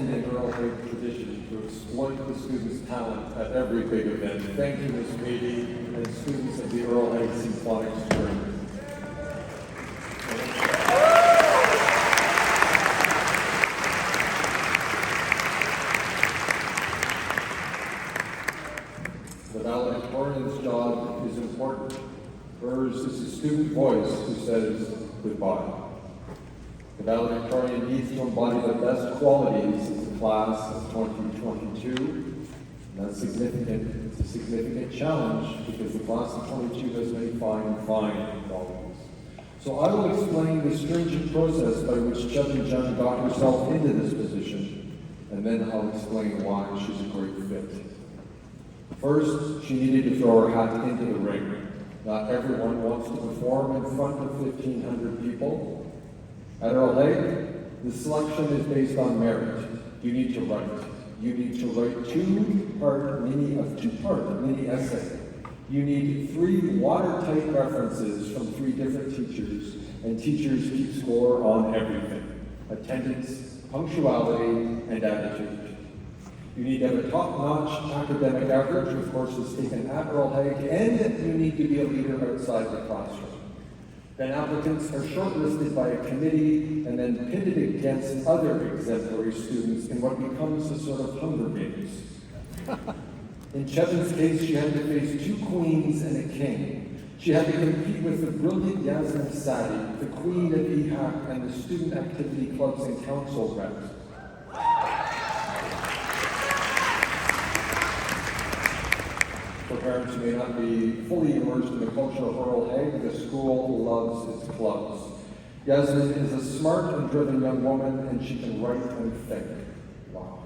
long-standing Earl Haig tradition to exploit the students' talent at every big event. Thank you, Ms. Beatty, and students of the Earl Haig Symphonic String. The valedictorian's job is important. Hers is a student voice who says goodbye. The valedictorian needs to embody the best qualities of the class of 2022. And that's significant. It's a significant challenge because the class of 22 has many fine qualities. So I will explain the stringent process by which Chevin got herself into this position, and then I'll explain why she's a great fit. First, she needed to throw her hat into the ring. Not everyone wants to perform in front of 1,500 people. At Earl Haig, the selection is based on merit. You need to write. You need to write a two-part mini essay. You need 3 watertight references from 3 different teachers, and teachers keep score on everything: attendance, punctuality, and attitude. You need to have a top-notch academic average with courses taken at Earl Haig, and you need to be a leader outside the classroom. Then applicants are shortlisted by a committee and then pitted against other exemplary students in what becomes a sort of Hunger Games. In Chevin's case, she had to face 2 queens and a king. She had to compete with the brilliant Yasmin Sadi, the queen of EHAC, and the student activity clubs and council reps. For parents who may not be fully immersed in the culture of Earl Haig, the school loves its clubs. Yasmin is a smart and driven young woman, and she can write and think. Wow.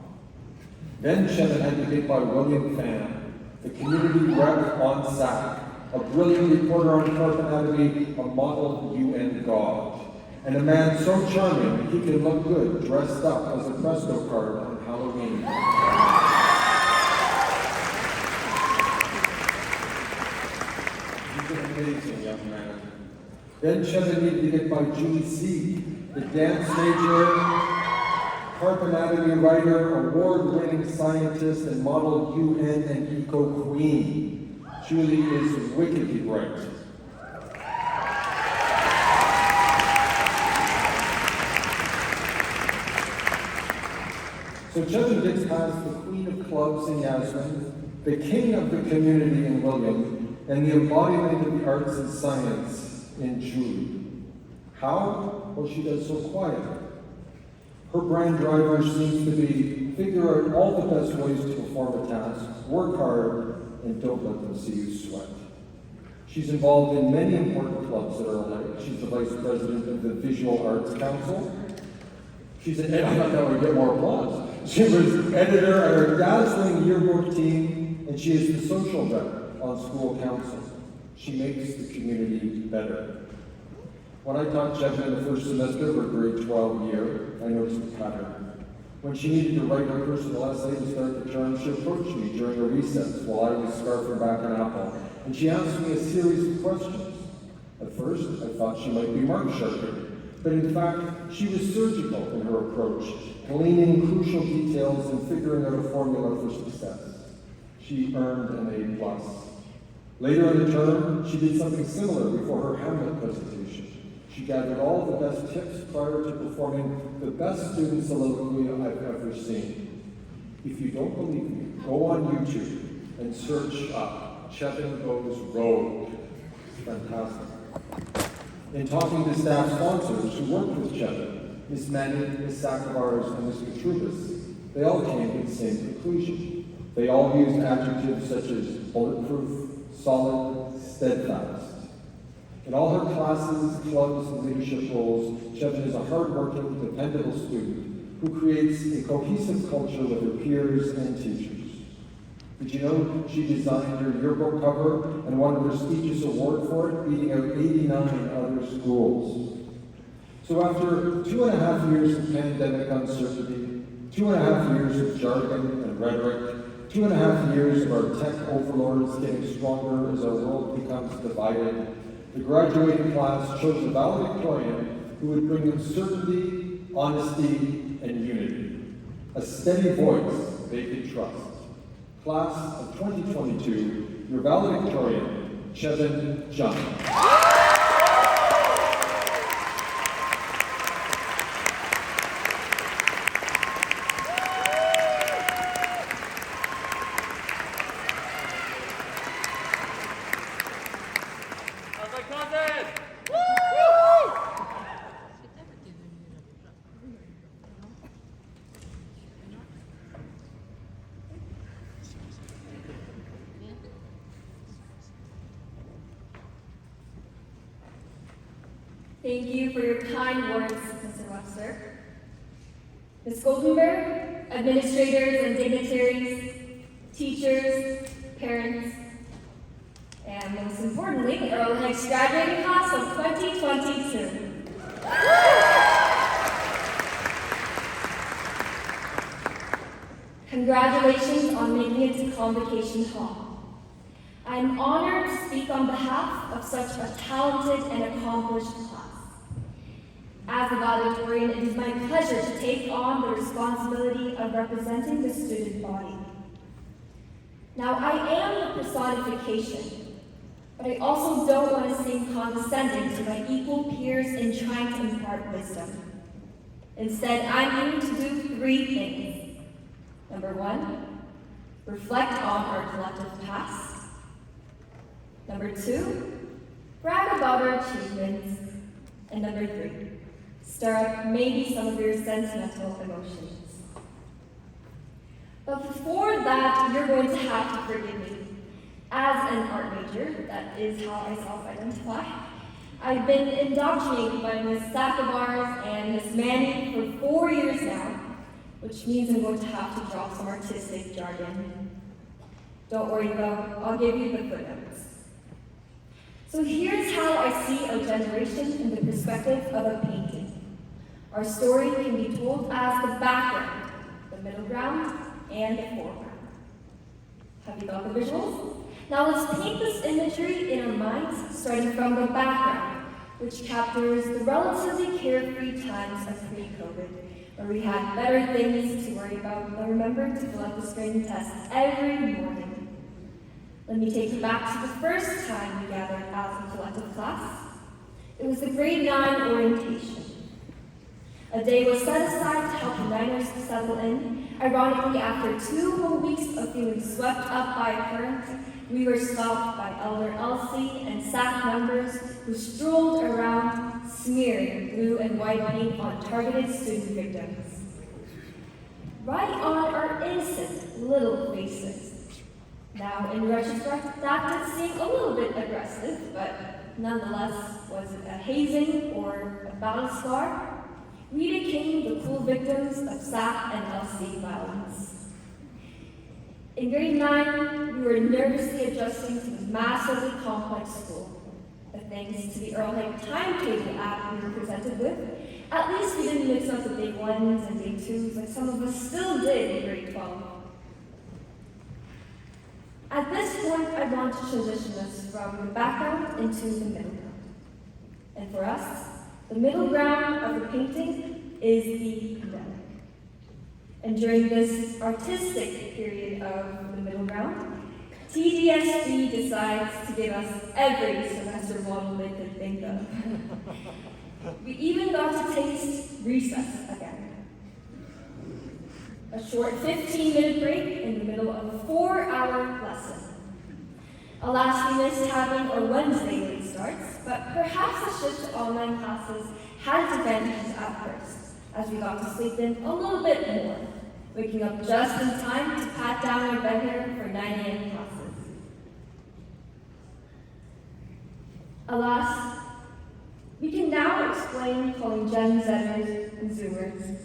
Then Chevin had to get by William Pham, the community rep on SAC, a brilliant reporter on Carp Anatomy, a model UN god, and a man so charming he can look good dressed up as a Presto card on Halloween. Amazing young man. Then Chevin needed to get by Julie C., the dance major, Carp Anatomy writer, award-winning scientist, and model UN and Eco Queen. Julie is wickedly bright. So Chevin gets past the queen of clubs in Yasmin, the king of the community in William, and the embodiment of the arts and science in Julie. How? Well, she does so quietly. Her brand driver seems to be figure out all the best ways to perform a task, work hard, and don't let them see you sweat. She's involved in many important clubs at Earl Haig. She's the vice president of the Visual Arts Council. She's an editor. I thought that would get more applause. She was editor at her dazzling yearbook team, and she is the social rep on school council. She makes the community better. When I taught Chevin in the first semester of her grade 12 year, I noticed a pattern. When she needed to write her personal essay to start the term, she approached me during a recess while I was scarfing back an apple, and she asked me a series of questions. At first, I thought she might be mark sharpening, but in fact, she was surgical in her approach, gleaning crucial details and figuring out a formula for success. She earned an A+. Later in the term, she did something similar before her Hamlet presentation. She gathered all the best tips prior to performing the best student soliloquy I've ever seen. If you don't believe me, go on YouTube and search up Chevin Goes Rogue. Fantastic. In talking to staff sponsors who worked with Chevin, Ms. Manning, Ms. Sakavars, and Mr. Trubis, they all came to the same conclusion. They all used adjectives such as bulletproof, solid, steadfast. In all her classes, clubs, and leadership roles, Chevin is a hardworking, dependable student who creates a cohesive culture with her peers and teachers. Did you know she designed her yearbook cover and won a prestigious award for it, beating out 89 other schools? So after 2.5 years of pandemic uncertainty, 2.5 years of jargon and rhetoric, 2.5 years of our tech overlords getting stronger as our world becomes divided, the graduating class chose a valedictorian who would bring them certainty, honesty, and unity. a steady voice they can trust. Class of 2022, your valedictorian, Chevin John. Thank you for your kind words, Mr. Webster. Ms. Goldenberg, administrators and dignitaries, teachers, parents, and most importantly, the Earl Haig graduating class of 2022. Congratulations on making it to Convocation Hall. I am honored to speak on behalf of such a talented and accomplished class. As a valedictorian, it is my pleasure to take on the responsibility of representing the student body. Now, I am the personification, but I also don't want to seem condescending to my equal peers in trying to impart wisdom. Instead, I'm aiming to do 3 things. Number 1, reflect on our collective past. Number 2, brag about our achievements. And number 3, stir up maybe some of your sentimental emotions. But before that, you're going to have to forgive me. As an art major, that is how I self-identify, I've been indoctrinated by Ms. Sakavars and Ms. Manning for 4 years now, which means I'm going to have to drop some artistic jargon. Don't worry though, I'll give you the footnotes. So here's how I see our generation in the perspective of a painting. Our story can be told as the background, the middle ground, and the foreground. Have you got the visuals? Now let's paint this imagery in our minds, starting from the background, which captures the relatively carefree times of pre-COVID, where we had better things to worry about than remembering to fill out the screening tests every morning. Let me take you back to the first time we gathered as a collective class. It was the grade 9 orientation. A day was set aside to help the Niners settle in. Ironically, after 2 whole weeks of feeling swept up by a current, we were stopped by Elder Elsie and SAC members who strolled around smearing blue and white paint on targeted student victims. Right on our innocent little faces. Now, in retrospect, that did seem a little bit aggressive, but nonetheless, was it a hazing or a battle scar? We became the cool victims of SAC and LC violence. In grade 9, we were nervously adjusting to the massively complex school. But thanks to the Earl Haig timetable app we were presented with, at least we didn't mix up the day 1s and day 2s like some of us still did in grade 12. At this point, I want to transition us from the background into the middle ground. And for us, the middle ground of the painting is the pandemic. And during this artistic period of the middle ground, TDSG decides to give us every semester model they could think of. We even got to taste recess again. A short 15-minute break in the middle of a 4-hour lesson. Alas, we missed having our Wednesday late starts, but perhaps the shift to online classes had its advantages at first, as we got to sleep in a little bit more, waking up just in time to pat down our bed here for 9 a.m. classes. Alas, we can now explain calling Gen Zers and Zoomers,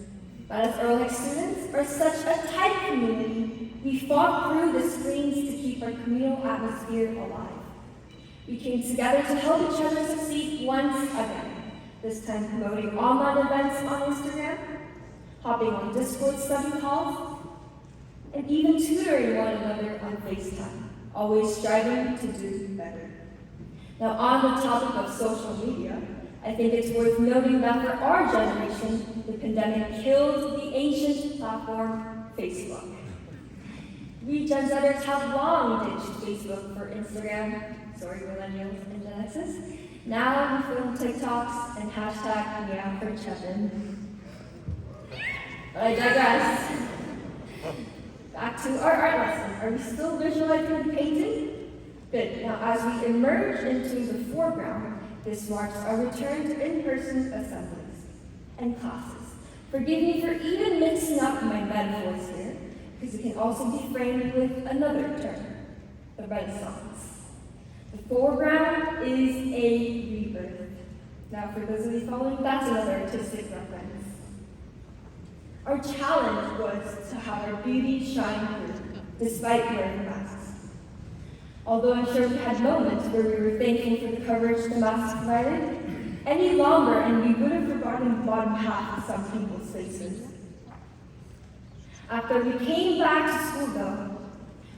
but as Earl Haig students are such a tight community, we fought through the screens to keep our communal atmosphere alive. We came together to help each other succeed once again, this time promoting online events on Instagram, hopping on Discord study calls, and even tutoring one another on FaceTime, always striving to do better. Now, on the topic of social media, I think it's worth noting that for our generation, the pandemic killed the ancient platform, Facebook. We Gen Zers have long ditched Facebook for Instagram, sorry millennials and Gen X's. Now we film TikToks and hashtag yeah for Chevin. But I digress. Back to our art lesson. Are we still visualizing and painting? Good. Now as we emerge into the foreground, this marks our return to in-person assemblies and classes. Forgive me for even mixing up my metaphors here, because it can also be framed with another term, the Renaissance. The foreground is a rebirth. Now for those of you following, that's another artistic reference. Our challenge was to have our beauty shine through, despite wearing masks. Although I'm sure we had moments where we were thankful for the coverage the masks provided, any longer and we would have forgotten the bottom half of some people's faces. After we came back to school though,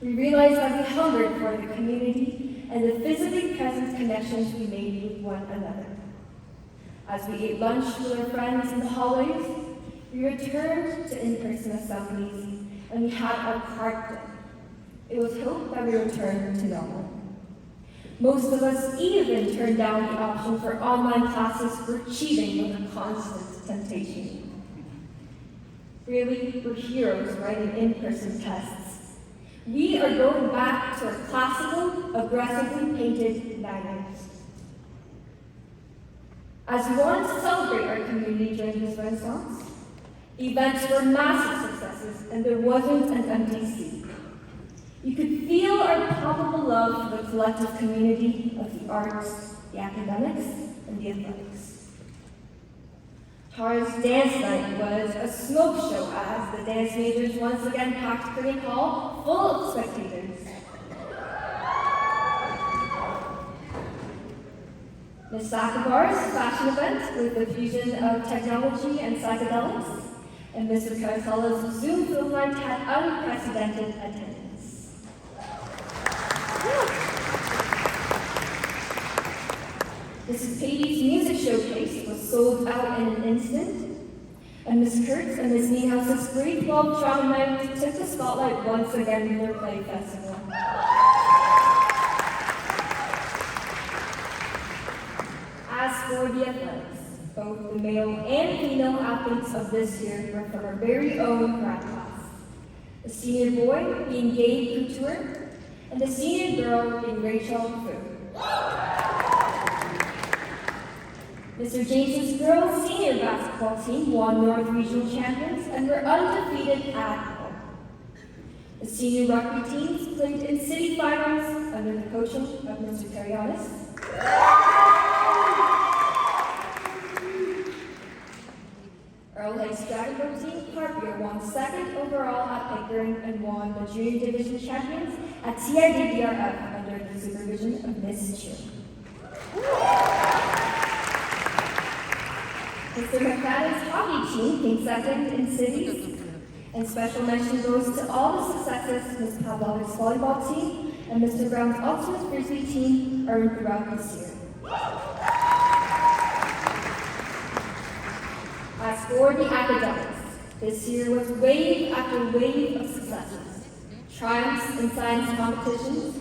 we realized that we hungered for the community and the physically present connections we made with one another. As we ate lunch with our friends in the hallways, we returned to in-person assemblies and we had our cart day. It was hoped that we returned to normal. Most of us even turned down the option for online classes for cheating with a constant temptation. Really, we're heroes writing in-person tests. We are going back to our classical, aggressively painted magnets. As we wanted to celebrate our community during this Renaissance, events were massive successes and there wasn't an empty seat. You could feel our palpable love for the collective community of the arts, the academics, and the athletics. Tara's dance night was a smoke show as the dance majors once again packed Curry Hall full of spectators. Ms. Sakabar's fashion event with the fusion of technology and psychedelics, and Mr. Caracella's Zoom film night had unprecedented attendance. Mrs. Patey's music showcase was sold out in an instant, and Ms. Kurtz and Ms. Niehouse's grade 12 drama night took the spotlight once again in their play festival. As for the athletics, both the male and female athletes of this year were from our very own grad class. The senior boy being Gabe Couture, and the senior girl being Rachel Fu. Mr. James's girls' senior basketball team won North Regional champions and were undefeated at home. The senior rugby teams played in city finals under the coaching of Mr. Perianis. Earl Haig's Dragon Boat team, Harpier, won second overall at Pickering and won the Junior Division champions at TIDBRF under the supervision of Miss Chu. Mr. McFadden's hockey team came second in cities, and special mention goes to all the successes Ms. Pavlovic's volleyball team and Mr. Brown's ultimate frisbee team earned throughout this year. As for the academics, this year was wave after wave of successes. Triumphs in science competitions,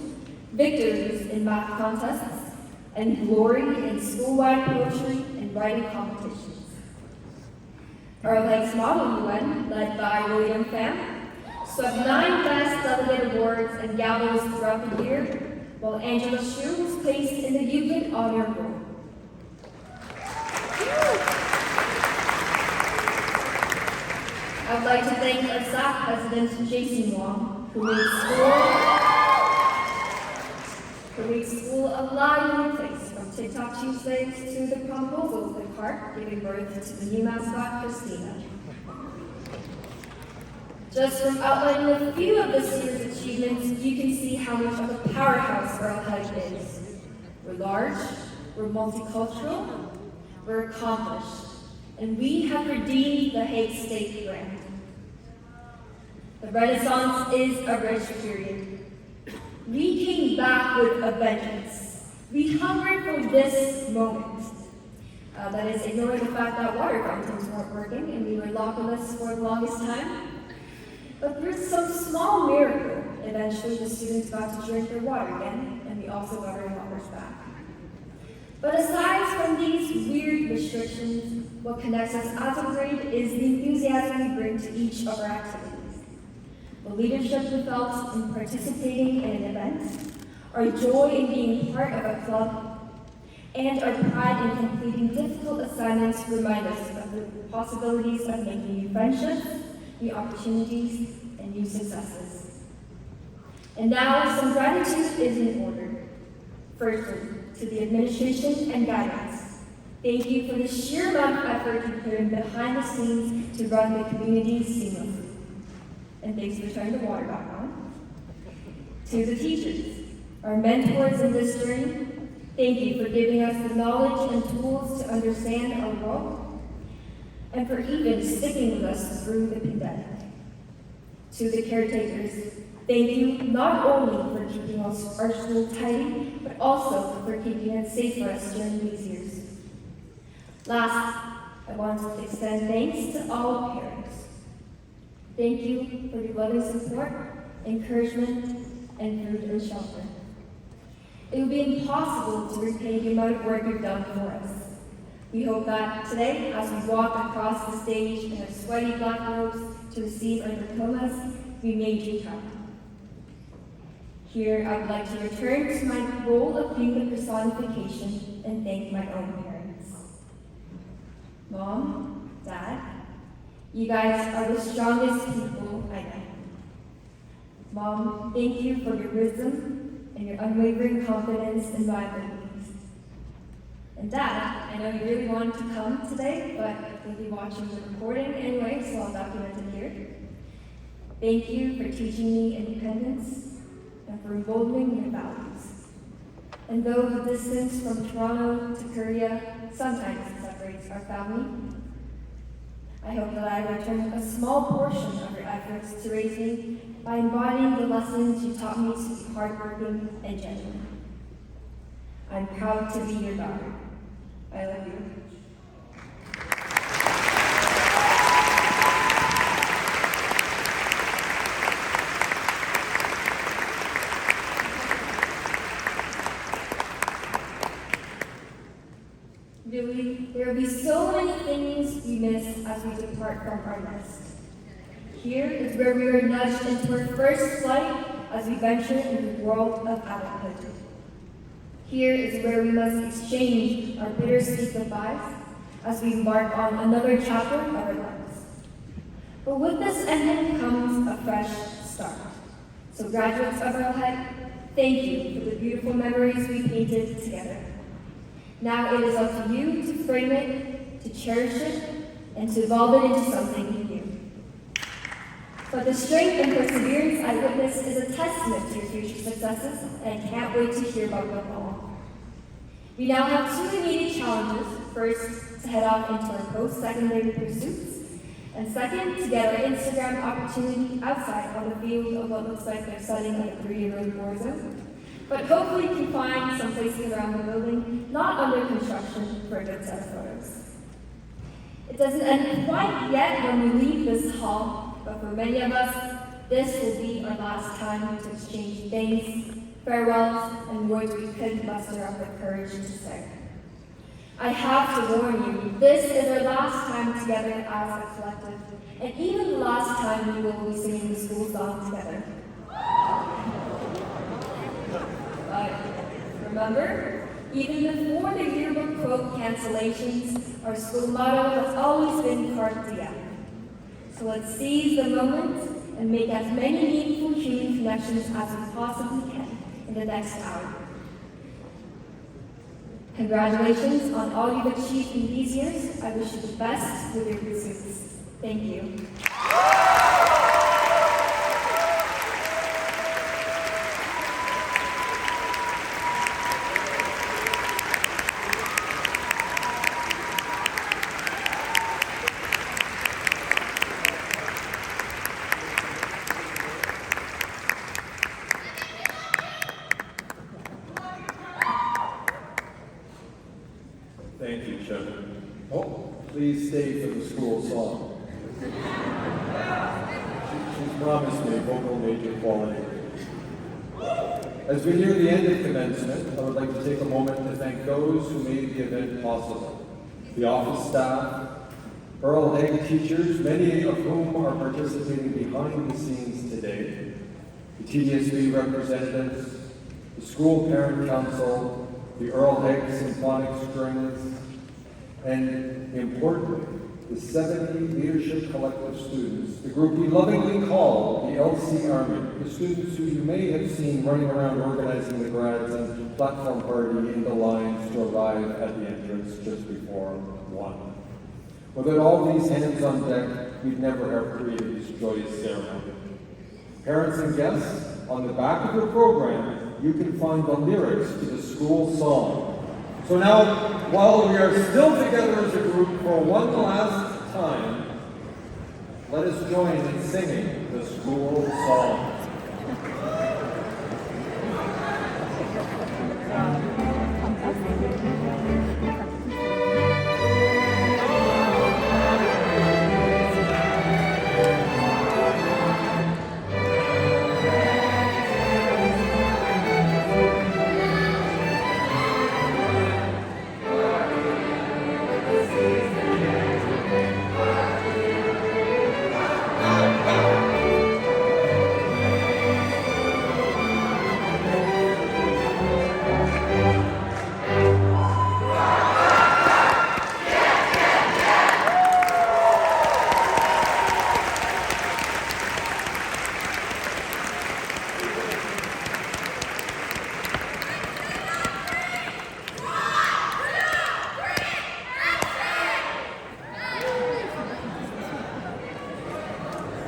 victories in math contests, and glory in school-wide poetry and writing competitions. Earl Haig's Model UN, led by William Pham, swept 9 Best Delegate Awards and gallows throughout the year, while Angela Shu was placed in the Euclid Honor Roll. I would like to thank our SAC President, Jason Wong, who made school a lively place from TikTok Tuesdays to the promposals in the park, giving birth to the new mascot, Christina. Just from outlining a few of this year's achievements, you can see how much of a powerhouse Earl Haig is. We're large, we're multicultural, we're accomplished, and we have redeemed the Haig State brand. The Renaissance is a rich period. We came back with a vengeance. We hungered for this moment. That is, ignoring the fact that water fountains weren't working and we were lockless for the longest time. But through some small miracle, eventually the students got to drink their water again, and we also got our lockers back. But aside from these weird restrictions, what connects us as a grade is the enthusiasm we bring to each of our activities. The leadership we felt in participating in an event, our joy in being part of a club, and our pride in completing difficult assignments remind us of the possibilities of making new friendships, new opportunities, and new successes. And now, some gratitude is in order. Firstly, to the administration and guidance. Thank you for the sheer amount of effort you put in behind the scenes to run the community seamlessly. And thanks for turning the water back on. To the teachers, our mentors in this journey, thank you for giving us the knowledge and tools to understand our world, and for even sticking with us through the pandemic. To the caretakers, thank you not only for keeping our school tidy, but also for keeping it safe for us during these years. Last, I want to extend thanks to all parents. Thank you for your loving support, encouragement, and food and shelter. It would be impossible to repay the amount of work you've done for us. We hope that today, as we walk across the stage in our sweaty black robes to receive our diplomas, we made you proud. Here, I would like to return to my role of being the personification and thank my own parents. Mom, Dad, you guys are the strongest people I know. Mom, thank you for your wisdom and your unwavering confidence in my abilities. And Dad, I know you really wanted to come today, but you'll be watching the recording anyway, so I'll document it here. Thank you for teaching me independence and for emboldening your values. And though the distance from Toronto to Korea sometimes separates our family, I hope that I return a small portion of your efforts to raise me by embodying the lessons you taught me to be hardworking and genuine. I'm proud to be your daughter. I love you. Really, there will be so many things we miss as we depart from our nest. Here is where we are nudged into our first flight as we venture into the world of adulthood. Here is where we must exchange our bittersweet goodbyes as we embark on another chapter of our lives. But with this ending comes a fresh start. So graduates of Earl Haig, thank you for the beautiful memories we painted together. Now it is up to you to frame it, to cherish it, and to evolve it into something new. But the strength and perseverance I witness is a testament to your future successes, and I can't wait to hear about them all. We now have two immediate challenges. First, to head off into our post-secondary pursuits, and second, to get our Instagram opportunity outside on the field of what looks like they're setting up a 3-year-old war zone. But hopefully you can find some places around the building not under construction for a good set of photos. It doesn't end quite yet when we leave this hall, but for many of us, this will be our last time to exchange thanks, farewells, and words we couldn't muster up the courage to say. I have to warn you, this is our last time together as a collective, and even the last time we will be singing the school song together. But remember, even before the yearbook quote cancellations, our school motto has always been Carte Diem. So let's seize the moment and make as many meaningful human connections as we possibly can in the next hour. Congratulations on all you've achieved in these years. I wish you the best with your pursuits. Thank you. Thank you, Chevin. stay for the school song. She's promised me vocal major quality. As we near the end of commencement, I would like to take a moment to thank those who made the event possible. The office staff, Earl Haig teachers, many of whom are participating behind the scenes today, the TDSB representatives, the school parent council, the Earl Haig Symphonic Strings, and importantly, the 70 Leadership Collective students, the group we lovingly call the LC Army, the students who you may have seen running around organizing the grads and platform party in the lines to arrive at the entrance just before 1. Without all these hands on deck, we'd never have created this joyous ceremony. Parents and guests, on the back of the program, you can find the lyrics to the school song. So now, while we are still together as a group for one last time, let us join in singing the school song.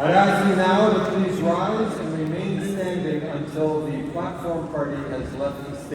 I'd ask you now to please rise and remain standing until the platform party has left the stage.